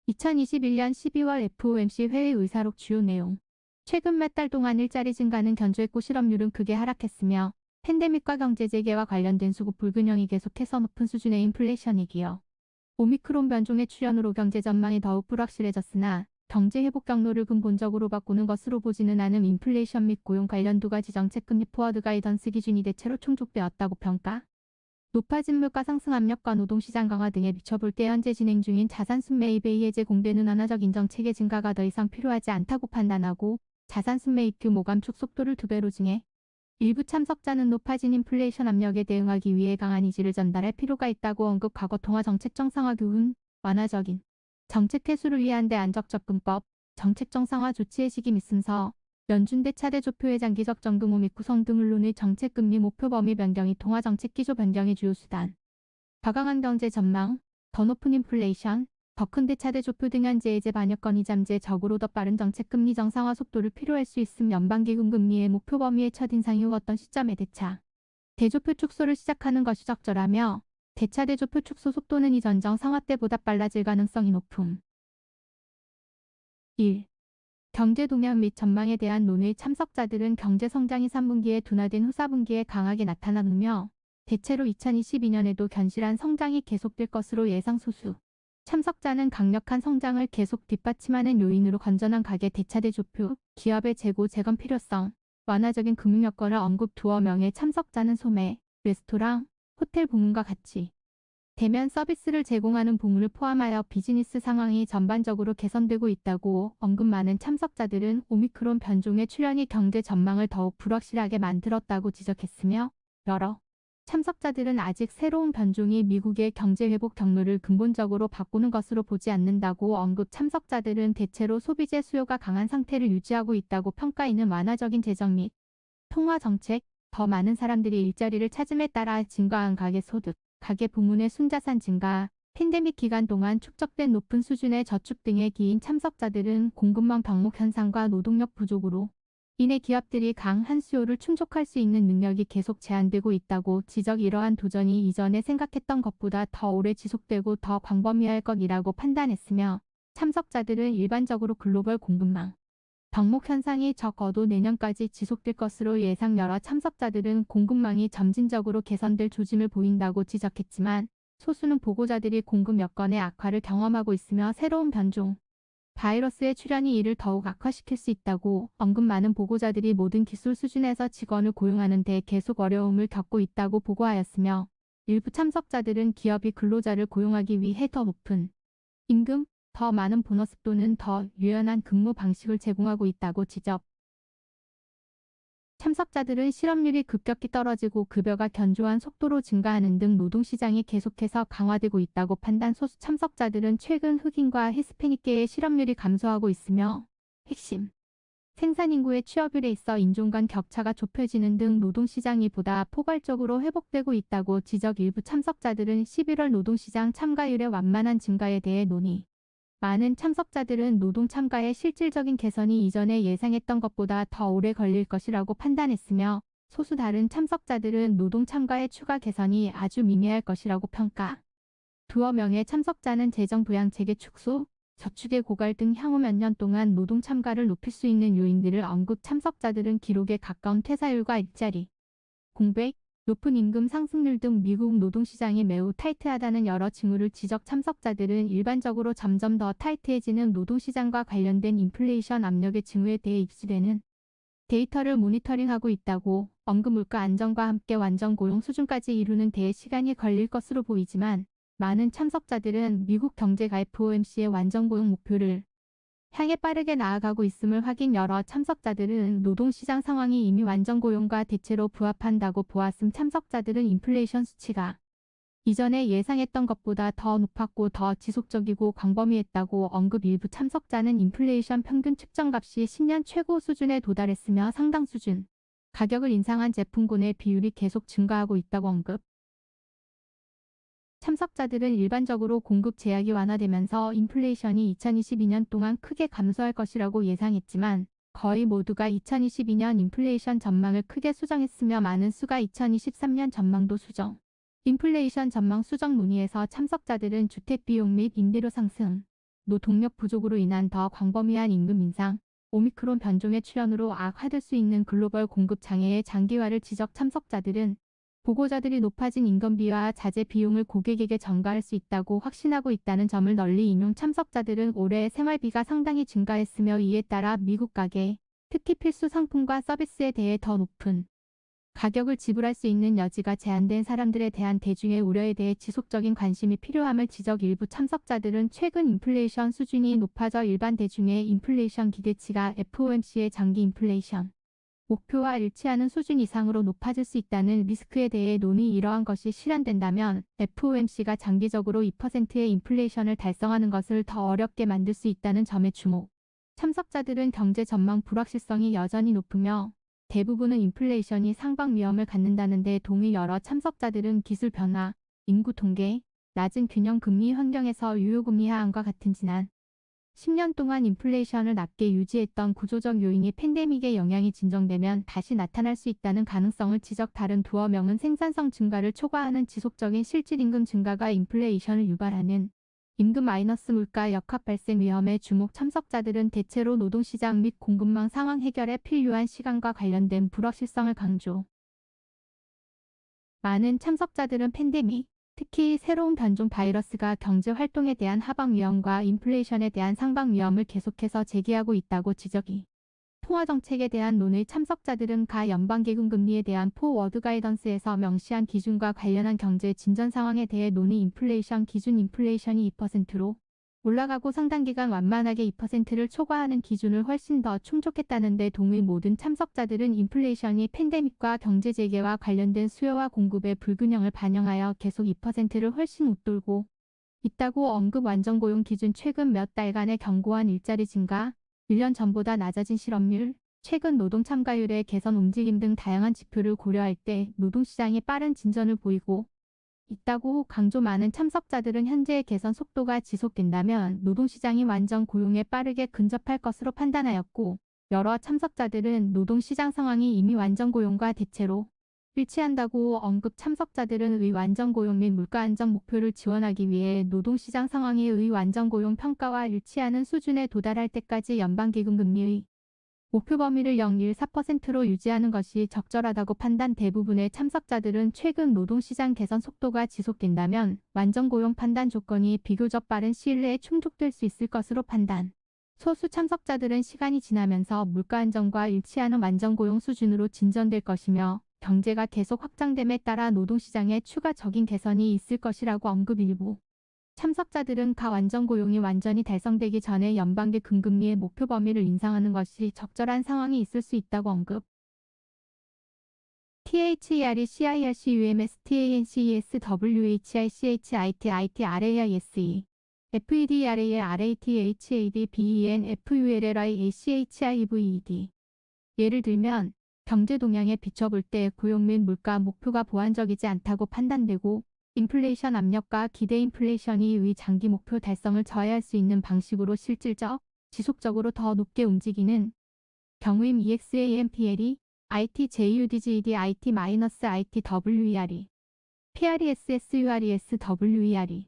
2021년 12월 FOMC 회의 의사록 주요 내용. 최근 몇 달 동안 일자리 증가는 견조했고 실업률은 크게 하락했으며 팬데믹과 경제 재개와 관련된 수급 불균형이 계속해서 높은 수준의 인플레이션이기요. 오미크론 변종의 출현으로 경제 전망이 더욱 불확실해졌으나 경제 회복 경로를 근본적으로 바꾸는 것으로 보지는 않은 인플레이션 및 고용 관련 두 가지 정책 금리 포워드 가이던스 기준이 대체로 충족되었다고 평가. 높아진 물가 상승 압력과 노동시장 강화 등에 비춰볼 때 현재 진행 중인 자산 순매입의 이해제 공대는 완화적 인정체계 증가가 더 이상 필요하지 않다고 판단하고 자산 순매입 규모 감축 속도를 2배로 증해 일부 참석자는 높아진 인플레이션 압력에 대응하기 위해 강한 의지를 전달할 필요가 있다고 언급. 과거 통화 정책 정상화 교훈, 완화적인 정책 회수를 위한 대안적 접근법, 정책 정상화 조치의 시기 및 순서, 연준대 차대 조표의 장기적 정금 및 구성 등 언론의 정책 금리 목표 범위 변경이 통화 정책 기조 변경의 주요 수단. 더 강한 경제 전망, 더 높은 인플레이션, 더 큰 대차대 조표 등 현재 예제 반역 건의 잠재 적으로 더 빠른 정책 금리 정상화 속도를 필요할 수 있음. 연방기금 금리의 목표 범위의 첫인상 이후 어떤 시점에 대차 대조표 축소를 시작하는 것이 적절하며 대차 대조표 축소 속도는 이전 정상화 때보다 빨라질 가능성이 높음. 1. 경제 동향 및 전망에 대한 논의. 참석자들은 경제 성장이 3분기에 둔화된 후 4분기에 강하게 나타나며 대체로 2022년에도 견실한 성장이 계속될 것으로 예상. 소수 참석자는 강력한 성장을 계속 뒷받침하는 요인으로 건전한 가계 대차대 조표, 기업의 재고 재건 필요성, 완화적인 금융 여건을 언급. 두어 명의 참석자는 소매, 레스토랑, 호텔 부문과 같이 대면 서비스를 제공하는 부문을 포함하여 비즈니스 상황이 전반적으로 개선되고 있다고 언급. 많은 참석자들은 오미크론 변종의 출현이 경제 전망을 더욱 불확실하게 만들었다고 지적했으며 여러 참석자들은 아직 새로운 변종이 미국의 경제 회복 경로를 근본적으로 바꾸는 것으로 보지 않는다고 언급. 참석자들은 대체로 소비재 수요가 강한 상태를 유지하고 있다고 평가하는 완화적인 재정 및 통화 정책, 더 많은 사람들이 일자리를 찾음에 따라 증가한 가계 소득, 가계 부문의 순자산 증가, 팬데믹 기간 동안 축적된 높은 수준의 저축 등에 기인. 참석자들은 공급망 병목 현상과 노동력 부족으로 인해 기업들이 강한 수요를 충족할 수 있는 능력이 계속 제한되고 있다고 지적. 이러한 도전이 이전에 생각했던 것보다 더 오래 지속되고 더 광범위할 것이라고 판단했으며 참석자들은 일반적으로 글로벌 공급망 병목 현상이 적어도 내년까지 지속될 것으로 예상. 여러 참석자들은 공급망이 점진적으로 개선될 조짐을 보인다고 지적했지만 소수는 보고자들이 공급 여건의 악화를 경험하고 있으며 새로운 변종 바이러스의 출현이 이를 더욱 악화시킬 수 있다고 언급. 많은 보고자들이 모든 기술 수준에서 직원을 고용하는 데 계속 어려움을 겪고 있다고 보고하였으며 일부 참석자들은 기업이 근로자를 고용하기 위해 더 높은 임금, 더 많은 보너스 또는 더 유연한 근무 방식을 제공하고 있다고 지적. 참석자들은 실업률이 급격히 떨어지고 급여가 견조한 속도로 증가하는 등 노동시장이 계속해서 강화되고 있다고 판단. 소수 참석자들은 최근 흑인과 히스패닉계의 실업률이 감소하고 있으며 핵심 생산인구의 취업률에 있어 인종 간 격차가 좁혀지는 등 노동시장이 보다 포괄적으로 회복되고 있다고 지적. 일부 참석자들은 11월 노동시장 참가율의 완만한 증가에 대해 논의. 많은 참석자들은 노동 참가의 실질적인 개선이 이전에 예상했던 것보다 더 오래 걸릴 것이라고 판단했으며 소수 다른 참석자들은 노동 참가의 추가 개선이 아주 미미할 것이라고 평가. 두어 명의 참석자는 재정 부양체계 축소, 저축의 고갈 등 향후 몇 년 동안 노동 참가를 높일 수 있는 요인들을 언급. 참석자들은 기록에 가까운 퇴사율과 일자리 공백, 높은 임금 상승률 등 미국 노동시장이 매우 타이트하다는 여러 징후를 지적. 참석자들은 일반적으로 점점 더 타이트해지는 노동시장과 관련된 인플레이션 압력의 징후에 대해 입수되는 데이터를 모니터링하고 있다고 언급. 물가 안정과 함께 완전 고용 수준까지 이루는 데에 시간이 걸릴 것으로 보이지만 많은 참석자들은 미국 경제가 FOMC의 완전 고용 목표를 향해 빠르게 나아가고 있음을 확인. 여러 참석자들은 노동시장 상황이 이미 완전 고용과 대체로 부합한다고 보았음. 참석자들은 인플레이션 수치가 이전에 예상했던 것보다 더 높았고 더 지속적이고 광범위했다고 언급. 일부 참석자는 인플레이션 평균 측정값이 10년 최고 수준에 도달했으며 상당 수준 가격을 인상한 제품군의 비율이 계속 증가하고 있다고 언급. 참석자들은 일반적으로 공급 제약이 완화되면서 인플레이션이 2022년 동안 크게 감소할 것이라고 예상했지만 거의 모두가 2022년 인플레이션 전망을 크게 수정했으며 많은 수가 2023년 전망도 수정. 인플레이션 전망 수정 논의에서 참석자들은 주택비용 및 임대료 상승, 노동력 부족으로 인한 더 광범위한 임금 인상, 오미크론 변종의 출현으로 악화될 수 있는 글로벌 공급 장애의 장기화를 지적. 참석자들은 보고자들이 높아진 인건비와 자재 비용을 고객에게 전가할 수 있다고 확신하고 있다는 점을 널리 인용. 참석자들은 올해 생활비가 상당히 증가했으며 이에 따라 미국 가계, 특히 필수 상품과 서비스에 대해 더 높은 가격을 지불할 수 있는 여지가 제한된 사람들에 대한 대중의 우려에 대해 지속적인 관심이 필요함을 지적. 일부 참석자들은 최근 인플레이션 수준이 높아져 일반 대중의 인플레이션 기대치가 FOMC의 장기 인플레이션 목표와 일치하는 수준 이상으로 높아질 수 있다는 리스크에 대해 논의. 이러한 것이 실현된다면 FOMC가 장기적으로 2%의 인플레이션을 달성하는 것을 더 어렵게 만들 수 있다는 점에 주목. 참석자들은 경제 전망 불확실성이 여전히 높으며 대부분은 인플레이션이 상방 위험을 갖는다는 데 동의. 여러 참석자들은 기술 변화, 인구 통계, 낮은 균형 금리 환경에서 유효금리 하한과 같은 지난 10년 동안 인플레이션을 낮게 유지했던 구조적 요인이 팬데믹의 영향이 진정되면 다시 나타날 수 있다는 가능성을 지적. 다른 두어 명은 생산성 증가를 초과하는 지속적인 실질임금 증가가 인플레이션을 유발하는 임금 마이너스 물가 역학 발생 위험에 주목. 참석자들은 대체로 노동시장 및 공급망 상황 해결에 필요한 시간과 관련된 불확실성을 강조. 많은 참석자들은 팬데믹, 특히 새로운 변종 바이러스가 경제 활동에 대한 하방 위험과 인플레이션에 대한 상방 위험을 계속해서 제기하고 있다고 지적이. 통화 정책에 대한 논의. 참석자들은 가 연방기금 금리에 대한 포워드 가이던스에서 명시한 기준과 관련한 경제 진전 상황에 대해 논의. 인플레이션 기준 인플레이션이 2%로 올라가고 상당 기간 완만하게 2%를 초과하는 기준을 훨씬 더 충족했다는 데 동의. 모든 참석자들은 인플레이션이 팬데믹과 경제 재개와 관련된 수요와 공급의 불균형을 반영하여 계속 2%를 훨씬 웃돌고 있다고 언급. 완전고용 기준 최근 몇 달간의 견고한 일자리 증가, 1년 전보다 낮아진 실업률, 최근 노동 참가율의 개선 움직임 등 다양한 지표를 고려할 때 노동시장이 빠른 진전을 보이고 있다고 강조. 많은 참석자들은 현재의 개선 속도가 지속된다면 노동시장이 완전 고용에 빠르게 근접할 것으로 판단하였고, 여러 참석자들은 노동시장 상황이 이미 완전 고용과 대체로 일치한다고 언급. 참석자들은 의 완전 고용 및 물가 안정 목표를 지원하기 위해 노동시장 상황이 의 완전 고용 평가와 일치하는 수준에 도달할 때까지 연방기금 금리의 목표 범위를 0.14%로 유지하는 것이 적절하다고 판단. 대부분의 참석자들은 최근 노동시장 개선 속도가 지속된다면 완전 고용 판단 조건이 비교적 빠른 시일 내에 충족될 수 있을 것으로 판단. 소수 참석자들은 시간이 지나면서 물가 안정과 일치하는 완전 고용 수준으로 진전될 것이며 경제가 계속 확장됨에 따라 노동시장에 추가적인 개선이 있을 것이라고 언급. 일부 참석자들은 가 완전 고용이 완전히 달성되기 전에 연방기 금금리의 목표 범위를 인상하는 것이 적절한 상황이 있을 수 있다고 언급. THERE CIRC UMS TANCES WHICHIT IT RAISE FEDRA RATHAD BEN FULLRI ACHIVED. 예를 들면 경제 동향에 비춰볼 때 고용 및 물가 목표가 보완적이지 않다고 판단되고 인플레이션 압력과 기대 인플레이션이 의 장기 목표 달성을 저해할 수 있는 방식으로 실질적, 지속적으로 더 높게 움직이는 경우임. EXAMPLE, ITJUDGED, IT-ITWERE, PRESSURES WERE,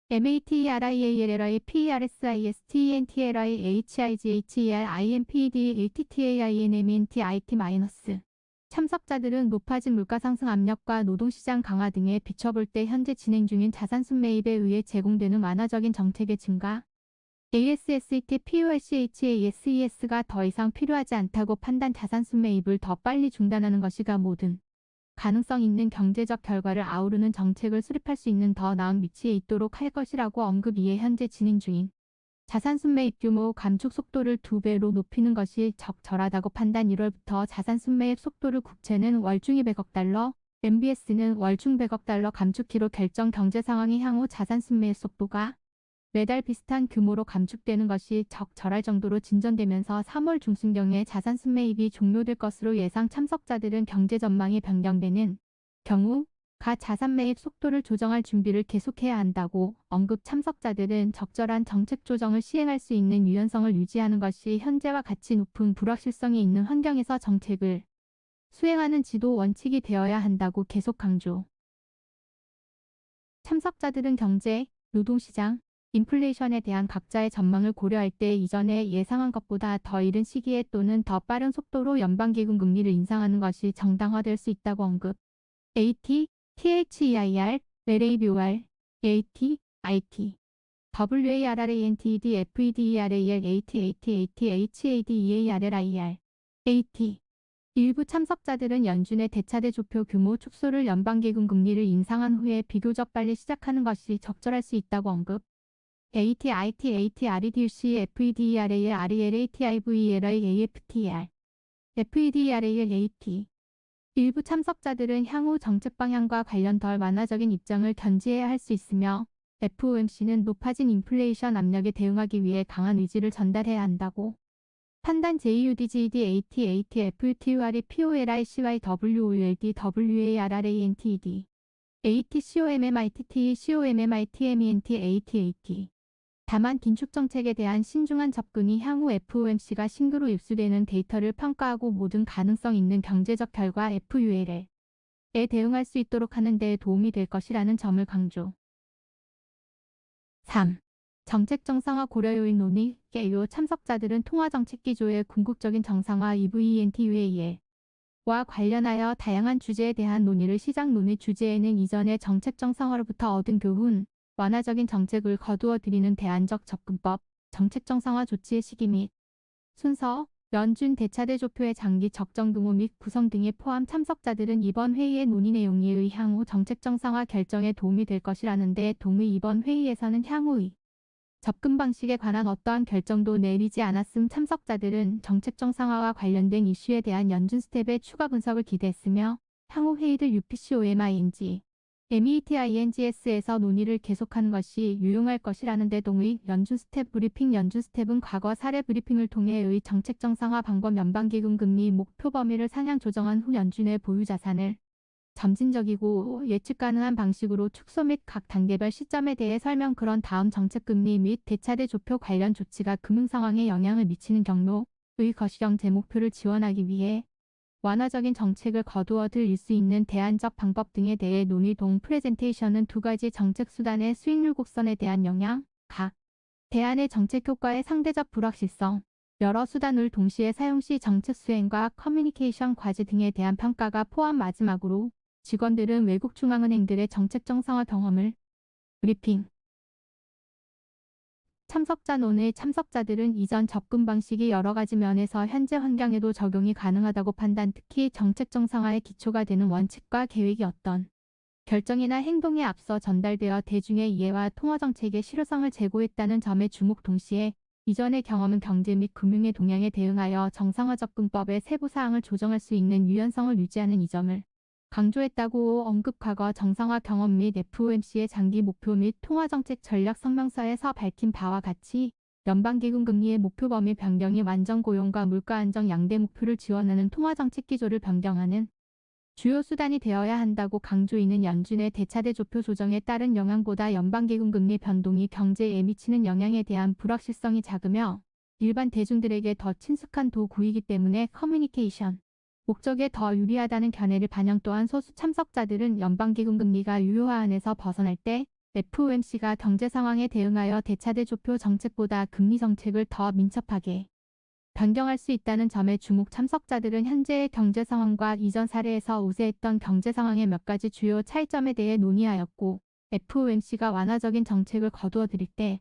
MATERIALLI PERSIS TENTLI HIGHER IMPED ATTAINMNT IT- 참석자들은 높아진 물가 상승 압력과 노동시장 강화 등에 비춰볼 때 현재 진행 중인 자산순 매입에 의해 제공되는 완화적인 정책의 증가, ASSET POLCHASES가 더 이상 필요하지 않다고 판단. 자산순 매입을 더 빨리 중단하는 것이가 모든 가능성 있는 경제적 결과를 아우르는 정책을 수립할 수 있는 더 나은 위치에 있도록 할 것이라고 언급. 이에 현재 진행 중인 자산순 매입 규모 감축 속도를 2배로 높이는 것이 적절하다고 판단. 1월부터 자산순 매입 속도를 국채는 월중 200억 달러, MBS는 월중 100억 달러 감축키로 결정. 경제 상황이 향후 자산순 매입 속도가 매달 비슷한 규모로 감축되는 것이 적절할 정도로 진전되면서 3월 중순경에 자산순 매입이 종료될 것으로 예상. 참석자들은 경제 전망이 변경되는 경우 가 자산 매입 속도를 조정할 준비를 계속해야 한다고 언급. 참석자들은 적절한 정책 조정을 시행할 수 있는 유연성을 유지하는 것이 현재와 같이 높은 불확실성이 있는 환경에서 정책을 수행하는 지도 원칙이 되어야 한다고 계속 강조. 참석자들은 경제, 노동시장, 인플레이션에 대한 각자의 전망을 고려할 때 이전에 예상한 것보다 더 이른 시기에 또는 더 빠른 속도로 연방기금 금리를 인상하는 것이 정당화될 수 있다고 언급. AT, THEIR, LABOR, AT, IT, WARRANTED, FEDERAL, HADEARRIR, AT. 일부 참석자들은 연준의 대차대 조표 규모 축소를 연방기금 금리를 인상한 후에 비교적 빨리 시작하는 것이 적절할 수 있다고 언급. AT, IT, AT, REDUC, FEDERAL, REL, ATIVERA, AFTR, FEDERAL, AT. 일부 참석자들은 향후 정책 방향과 관련 덜 완화적인 입장을 견지해야 할 수 있으며 FOMC는 높아진 인플레이션 압력에 대응하기 위해 강한 의지를 전달해야 한다고 판단. JUDGED, AT, AT, FUTURE, POLI, CY, WOLD, WARRANTED, AT, COMMITT, COMMITMENT, AT, AT. 다만 긴축 정책에 대한 신중한 접근이 향후 FOMC가 신규로 입수되는 데이터를 평가하고 모든 가능성 있는 경제적 결과 FUL에 대응할 수 있도록 하는 데 도움이 될 것이라는 점을 강조. 3. 정책 정상화 고려 요인 논의. 개요 참석자들은 통화정책 기조의 궁극적인 정상화 EVNTUA와 관련하여 다양한 주제에 대한 논의를 시작. 논의 주제에는 이전의 정책 정상화로부터 얻은 교훈, 완화적인 정책을 거두어 들이는 대안적 접근법, 정책 정상화 조치의 시기 및 순서, 연준 대차대 조표의 장기 적정 동호 및 구성 등에 포함. 참석자들은 이번 회의의 논의 내용이 향후 정책 정상화 결정에 도움이 될 것이라는데 동의. 이번 회의에서는 향후의 접근 방식에 관한 어떠한 결정도 내리지 않았음. 참석자들은 정책 정상화와 관련된 이슈에 대한 연준 스텝의 추가 분석을 기대했으며 향후 회의들 UPCOMING, METINGS에서 논의를 계속하는 것이 유용할 것이라는 데 동의. 연준 스텝 브리핑. 연준 스텝은 과거 사례 브리핑을 통해 정책 정상화 방법, 연방기금 금리 목표 범위를 상향 조정한 후 연준의 보유 자산을 점진적이고 예측 가능한 방식으로 축소 및 각 단계별 시점에 대해 설명. 그런 다음 정책 금리 및 대차대 조표 관련 조치가 금융 상황에 영향을 미치는 경로의 거시경 제 목표를 지원하기 위해 완화적인 정책을 거두어 들일 수 있는 대안적 방법 등에 대해 논의. 동 프레젠테이션은 두 가지 정책 수단의 수익률 곡선에 대한 영향, 각 대안의 정책 효과의 상대적 불확실성, 여러 수단을 동시에 사용 시 정책 수행과 커뮤니케이션 과제 등에 대한 평가가 포함. 마지막으로 직원들은 외국 중앙은행들의 정책 정상화 경험을 브리핑. 참석자 논의. 참석자들은 이전 접근 방식이 여러 가지 면에서 현재 환경에도 적용이 가능하다고 판단, 특히 정책 정상화의 기초가 되는 원칙과 계획이 어떤 결정이나 행동에 앞서 전달되어 대중의 이해와 통화정책의 실효성을 제고했다는 점에 주목. 동시에 이전의 경험은 경제 및 금융의 동향에 대응하여 정상화 접근법의 세부 사항을 조정할 수 있는 유연성을 유지하는 이 점을 강조했다고 언급. 과거 정상화 경험 및 FOMC의 장기 목표 및 통화정책 전략 성명서에서 밝힌 바와 같이 연방기금 금리의 목표 범위 변경이 완전 고용과 물가 안정 양대 목표를 지원하는 통화정책 기조를 변경하는 주요 수단이 되어야 한다고 강조이는 연준의 대차대 조표 조정에 따른 영향보다 연방기금 금리 변동이 경제에 미치는 영향에 대한 불확실성이 작으며 일반 대중들에게 더 친숙한 도구이기 때문에 커뮤니케이션 목적에 더 유리하다는 견해를 반영. 또한 소수 참석자들은 연방기금 금리가 유효화안에서 벗어날 때 FOMC가 경제 상황에 대응하여 대차대 조표 정책보다 금리 정책을 더 민첩하게 변경할 수 있다는 점에 주목. 참석자들은 현재의 경제 상황과 이전 사례에서 우세했던 경제 상황의 몇 가지 주요 차이점에 대해 논의하였고 FOMC가 완화적인 정책을 거두어 들일 때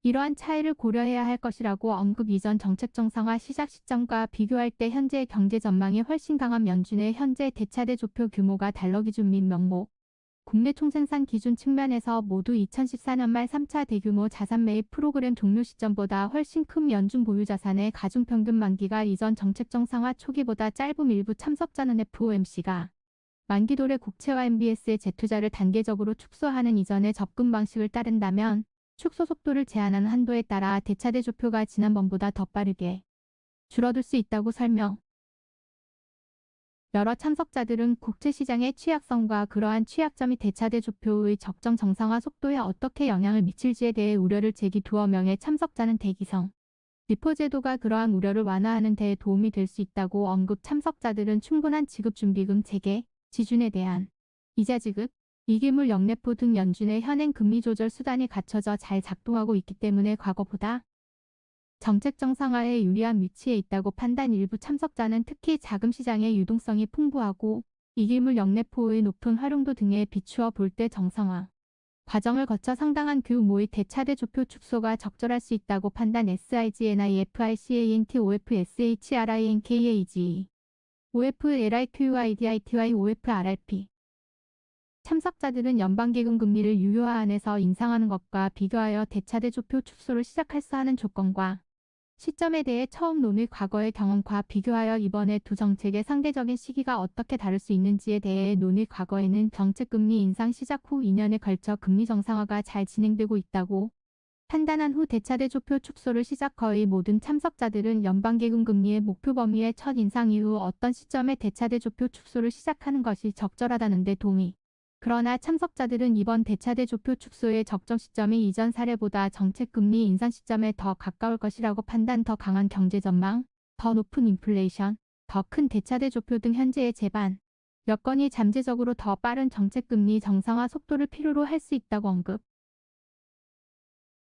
이러한 차이를 고려해야 할 것이라고 언급. 이전 정책 정상화 시작 시점과 비교할 때 현재의 경제 전망이 훨씬 강한 연준의 현재 대차대 조표 규모가 달러 기준 및 명목, 국내 총생산 기준 측면에서 모두 2014년 말 3차 대규모 자산 매입 프로그램 종료 시점보다 훨씬 큰 연준 보유 자산의 가중평균 만기가 이전 정책 정상화 초기보다 짧음. 일부 참석자는 FOMC가 만기 도래 국채와 MBS의 재투자를 단계적으로 축소하는 이전의 접근 방식을 따른다면 축소 속도를 제한하는 한도에 따라 대차대 조표가 지난번보다 더 빠르게 줄어들 수 있다고 설명. 여러 참석자들은 국채 시장의 취약성과 그러한 취약점이 대차대 조표의 적정 정상화 속도에 어떻게 영향을 미칠지에 대해 우려를 제기. 두어 명의 참석자는 대기성 리포 제도가 그러한 우려를 완화하는 데 도움이 될 수 있다고 언급. 참석자들은 충분한 지급준비금 체계, 지준에 대한 이자 지급, 이기물 영래포 등 연준의 현행 금리 조절 수단이 갖춰져 잘 작동하고 있기 때문에 과거보다 정책 정상화에 유리한 위치에 있다고 판단. 일부 참석자는 특히 자금 시장의 유동성이 풍부하고 이기물 영래포의 높은 활용도 등에 비추어 볼 때 정상화 과정을 거쳐 상당한 규모의 대차대 조표 축소가 적절할 수 있다고 판단. SIGNI FICANT OFSHRINKAG OFLIQIDITY OFRRP 참석자들은 연방기금 금리를 유효화 안에서 인상하는 것과 비교하여 대차대 조표 축소를 시작할 수 하는 조건과 시점에 대해 처음 논의 과거의 경험과 비교하여 이번에 두 정책의 상대적인 시기가 어떻게 다를 수 있는지에 대해 논의. 과거에는 정책금리 인상 시작 후 2년에 걸쳐 금리 정상화가 잘 진행되고 있다고 판단한 후 대차대 조표 축소를 시작. 거의 모든 참석자들은 연방기금 금리의 목표 범위의 첫 인상 이후 어떤 시점에 대차대 조표 축소를 시작하는 것이 적절하다는 데 동의. 그러나 참석자들은 이번 대차대 조표 축소의 적정 시점이 이전 사례보다 정책금리 인상 시점에 더 가까울 것이라고 판단. 더 강한 경제 전망, 더 높은 인플레이션, 더 큰 대차대 조표 등 현재의 제반 여건이 잠재적으로 더 빠른 정책금리 정상화 속도를 필요로 할 수 있다고 언급.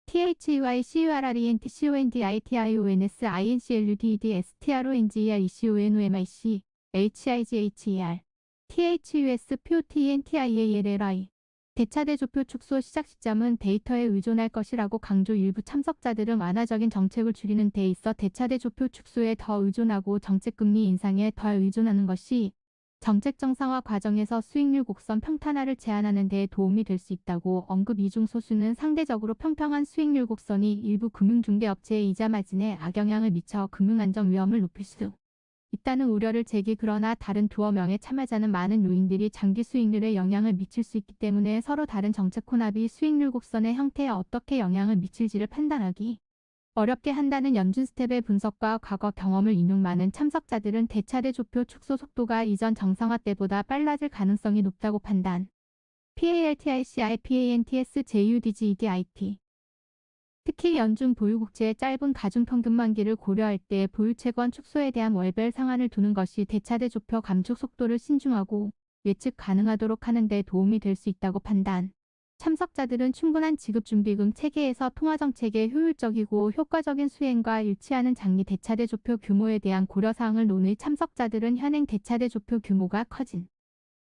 THEY CURRENT CONDITIONS INCLUDESTRONGER HIGHER THUS POTENTIALLI 대차대 조표 축소 시작 시점은 데이터에 의존할 것이라고 강조. 일부 참석자들은 완화적인 정책을 줄이는 데 있어 대차대 조표 축소에 더 의존하고 정책금리 인상에 덜 의존하는 것이 정책 정상화 과정에서 수익률 곡선 평탄화를 제한하는 데 도움이 될 수 있다고 언급. 이 중 소수는 상대적으로 평평한 수익률 곡선이 일부 금융중개업체의 이자 마진에 악영향을 미쳐 금융안정 위험을 높일 수 있다는 우려를 제기. 그러나 다른 두어 명의 참여자는 많은 요인들이 장기 수익률에 영향을 미칠 수 있기 때문에 서로 다른 정책 혼합이 수익률 곡선의 형태에 어떻게 영향을 미칠지를 판단하기 어렵게 한다는 연준 스텝의 분석과 과거 경험을 인용. 많은 참석자들은 대차대 조표 축소 속도가 이전 정상화 때보다 빨라질 가능성이 높다고 판단. PALTICI PANTS JUDGEDIT 특히 연준 보유국채의 짧은 가중평균 만기를 고려할 때 보유채권 축소에 대한 월별 상한을 두는 것이 대차대 조표 감축 속도를 신중하고 예측 가능하도록 하는 데 도움이 될 수 있다고 판단. 참석자들은 충분한 지급준비금 체계에서 통화정책의 효율적이고 효과적인 수행과 일치하는 장기 대차대 조표 규모에 대한 고려사항을 논의. 참석자들은 현행 대차대 조표 규모가 커진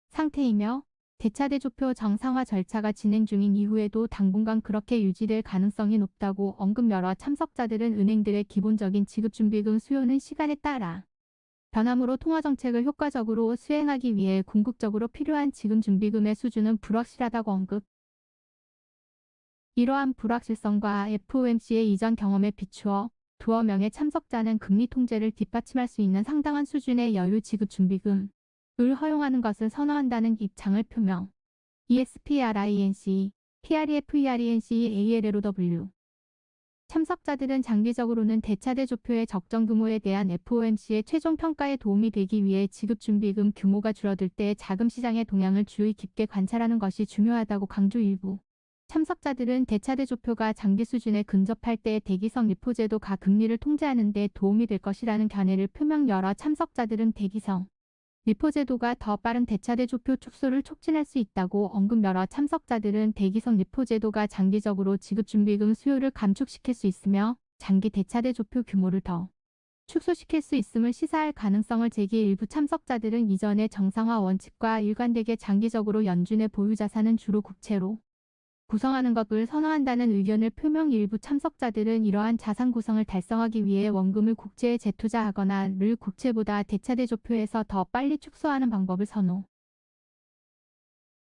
상태이며 대차대 조표 정상화 절차가 진행 중인 이후에도 당분간 그렇게 유지될 가능성이 높다고 언급. 여러 참석자들은 은행들의 기본적인 지급준비금 수요는 시간에 따라 변함으로 통화정책을 효과적으로 수행하기 위해 궁극적으로 필요한 지급준비금의 수준은 불확실하다고 언급. 이러한 불확실성과 FOMC의 이전 경험에 비추어 두어 명의 참석자는 금리 통제를 뒷받침할 수 있는 상당한 수준의 여유 지급준비금을 허용하는 것을 선호한다는 입장을 표명. ESPRINC, PREFERENC, ALLOW 참석자들은 장기적으로는 대차대 조표의 적정 규모에 대한 FOMC의 최종 평가에 도움이 되기 위해 지급준비금 규모가 줄어들 때 자금 시장의 동향을 주의 깊게 관찰하는 것이 중요하다고 강조. 일부 참석자들은 대차대 조표가 장기 수준에 근접할 때 대기성 리포제도가 금리를 통제하는 데 도움이 될 것이라는 견해를 표명. 여러 참석자들은 대기성 리포제도가 더 빠른 대차대 조표 축소를 촉진할 수 있다고 언급. 여러 참석자들은 대기성 리포제도가 장기적으로 지급준비금 수요를 감축시킬 수 있으며 장기 대차대 조표 규모를 더 축소시킬 수 있음을 시사할 가능성을 제기. 일부 참석자들은 이전의 정상화 원칙과 일관되게 장기적으로 연준의 보유자산은 주로 국채로 구성하는 것을 선호한다는 의견을 표명. 일부 참석자들은 이러한 자산 구성을 달성하기 위해 원금을 국채에 재투자하거나 를 국채보다 대차대 조표에서 더 빨리 축소하는 방법을 선호.